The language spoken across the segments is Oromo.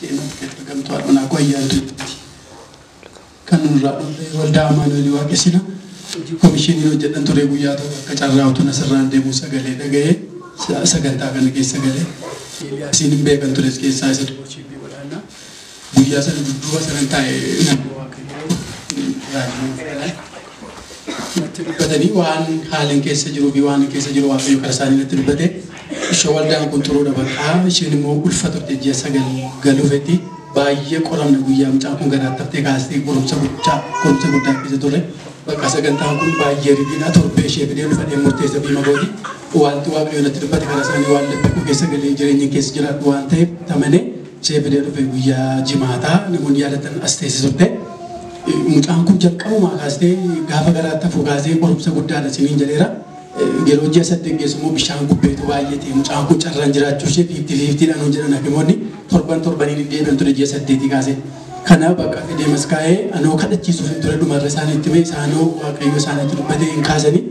seenaa argamtu adunaa qoyyaantutti kan nurraa dhufe waldaa Amaanu'eel Waaqessina komishinii hojjetan ture guyyaa tokko akka carraa'utu nasirraan deemuu sagalee dhaga'ee sagantaa kana keessa galee Eeliyaasiin hin beekan tures keessaa isa tokko chiibii godhaannaa guyyaa sana dudduuba sanan taa'ee namni waaqayyoo raajii fedhan natti dubbatanii waan haalan keessa jiruu fi waan keessa jiru waaqayyo kara isaanii natti dubbate ishee waldaan kun xuruudha bakka isheen immoo ulfa turte ji'a sagal galuufetti baay'ee qoramne guyyaa mucaan kun garaatti haftee kaastee qorumsa guddaa keessa ture bakka sagantaan kun baay'ee ridiidhaa torbee ishee fidee dhufadhee murteessa biima gooti wanti waaqayyo natti dubbate kara isaanii waan laphee keessa galee jireenya keessa jiraatu waan ta'eef tamanee ishee fidee dhufe guyyaa jimaataa namoonni yaadatan as teessisute mucaan kun jalqabumaa kaastee gaafa garaatti hafu kaasee qorumsa guddaadha siniin jedheera yeroo ji'a saddeet geessumoo bishaan gubbeetu baay'ee mucaan kun carraan jiraachuu ishee 50-50 dhaan jedhan hakimoonni torbanii deebi'an ture ji'a saddeetii kaasee kana bakka fidee maskaa'ee anoo kadhachiisuuf hin ture dhumarra isaanii itti mee isaanoo waaqayyo isaaniitti dubbatee hin kaasanii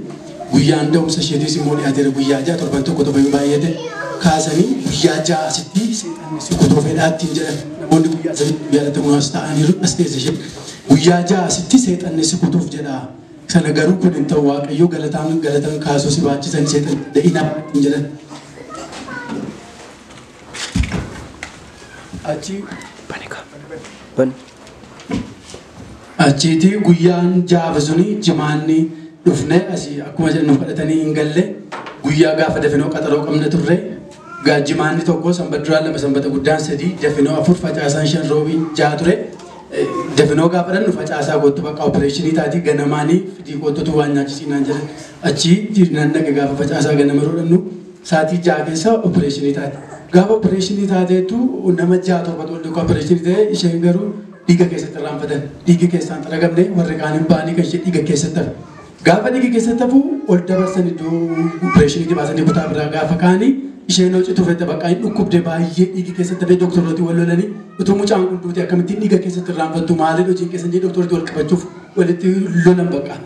guyyaan da'umsa isheetiis immoo dhiyaateera guyyaa ja'a torban tokko baay'ate kaasanii guyyaa ja'a asitti seexanni si kutuu fedhaatti hin jedhan namoonni guyyaa sadiitti yaadatamu as ta'aniiru as teesse ishee guyyaa ja'a asitti seexanni si kutuuf jedha sana garuu kun hin ta'u waaqayyo galataan kaasuu si baachisan seexan da'ina hin jedhan achiiti guyyaan ja'a suni jimaanni dhufne asii akkuma jennu kadhatanii hin galle guyyaa gaafa dafinoo qaxaroo qabna turre jimaanni tokko sanbata duraan lama sanbata guddaan sadii dafinoo afur facaasaan 5 roobii 6 ture dafinoo gaafa dhannu facaasaa gootu bakka opereeshinii taati ganamaanii fidii gootutu waan nyaachisiinaan jedhan achi naannaqe gaafa facaasaa ganama roodhannu saatii 6 keessa opereeshinii taati gaafa opereeshinii taateetu nama 6 torba tollee opereeshinii ta'e isheen garuu dhiiga keessatti irraanfatan dhiigi keessaan xaragamne warri kaaniin ba'anii kan ishee dhiiga keessatti hafe gaafa dhiigi keessatti hafu ol dabarsan iddoo opereeshinii baasanii kutaa biraa gaafa kaanii isheen hojjetu fedha bakka hin dhukkubde baay'ee dhiigi keessatti hafe doktorooti wal lolanii utuu mucaan kun duute akkamittiin dhiiga keessatti irraanfattu maaliin hojiin keessan jee doktorooti wal qabachuuf walitti lolan bakka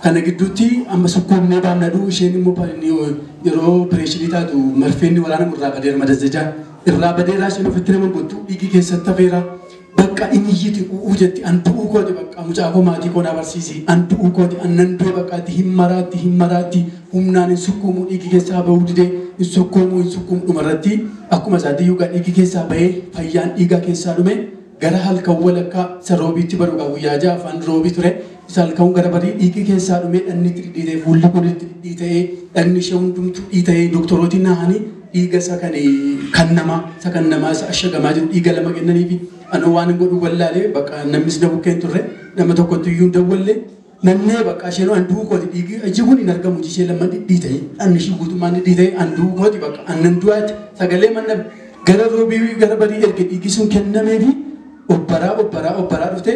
kana gidduutti amma sukkuumnee baannadhu isheen immoo yeroo opereeshinii taatu marfeenni waraanamu irraa badeera madazzajaa irraa badeeraa isheen ofitti nama gottu dhiigi keessatti hafeera bakka inni iyyiti ujetti antuu kooti bakka mucaa koo maatii koo na barsiisi antuu kooti annan du'e bakka itti hin maraatti humnaan hin sukkuumu dhiigi keessaa bahuu didee hin sukkuumu dhumarratti akkuma isaatti iyyuu dhiigi keessaa bahee fayyaan dhiigaa keessaa dhume gara halkan walakkaa isa roobiitti baruudha guyyaa ja'a afaan roobii ture isa halkan gara barii dhiigi keessaa dhume dhanni itti dhidhiitee fuulli kun itti dhidhiitee dhanni ishee hundumtu dhidhiitee doktorootiin nahanii dhiiga isa kan namaa isa ashagamaa jiru dhiiga lama kennaniifi anoo waan hin godhu wallaalee bakka namnis na bukkeen turre nama tokkotti iyyuu hin dawwalle nannee bakka isheen anduu kooti dhiigi achi kun hin argamu ishee lama dhidhiitee dhanni ishee guutummaan dhidhiitee anduu kooti bakka annan du'aatti sagalee manna gara roobii gara barii erge dhiigi sun kennameefi obbaraa dhufte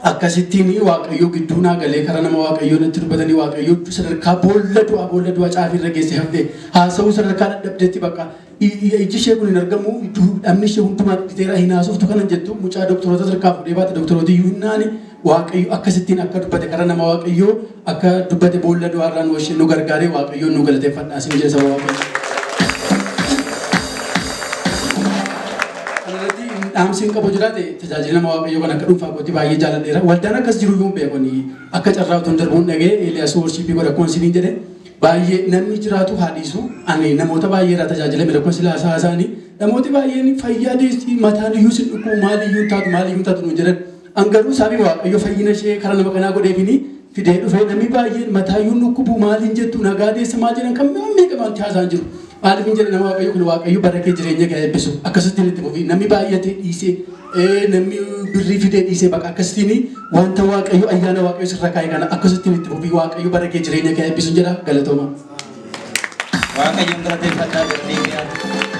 akkasittiin waaqayyo gidduu naa galee kara nama waaqayyo natti dubbatanii waaqayyo sadarkaa boolla du'a caafii irra geesse hafte haasa'uu sadarkaa dadhabdeetti bakka iji ishee kun hin argamu dhabni ishee hundumaa dhidhiiteera hin haasoftu kanan jettu mucaa doktoroota sadarkaa fuudhee baate doktoroota iyyuu hin naani waaqayyo akkasittiin akka dubbate kara nama waaqayyo akka dubbate boolla du'aarraan washee nu gargaaree waaqayyo nu galateeffadhaa sin jedhe saba waaqayyo. dhaamsiin qabu jiraate tajaajila nama waaqayyo kan akka dhuunfaa kootti baay'ee jaaladheera waldaan akkas jiru iyyuu beekoni akka carraa utuun darbuun dhagee Eeliyaas worshipii godha koonsiliin jedhe baay'ee namni jiraatu haadhiisu ani namoota baay'eedhaa tajaajila midhakkoo silaa haasaanii namooti baay'een fayyaa deessii mataan iyyuu sin dhukkuu maaliyyuu taatu nu jedhan angaruu saabii waaqayyo fayyina ishee kara nama kanaa godheefini fidee dhufee namni baay'een mataayyuu dhukkubu maaliin jettu nagaa deessa maal jedhan kan meeqamanti haasaan jiru maaliif hin jedhe nama waaqayyo kun waaqayyo barakee jireenya kee eebbisu akkasittiin itti fufi namni baay'atee dhiisee namni birrii fidee dhiisee bakka akkasittiin wanta waaqayyo ayyaana waaqayyo sirra kaa'e kana akkasittiin itti fufi waaqayyo barakee jireenya kee eebbisu jedha galatooma. Waaqayyoon galateeffadhaa jedhanii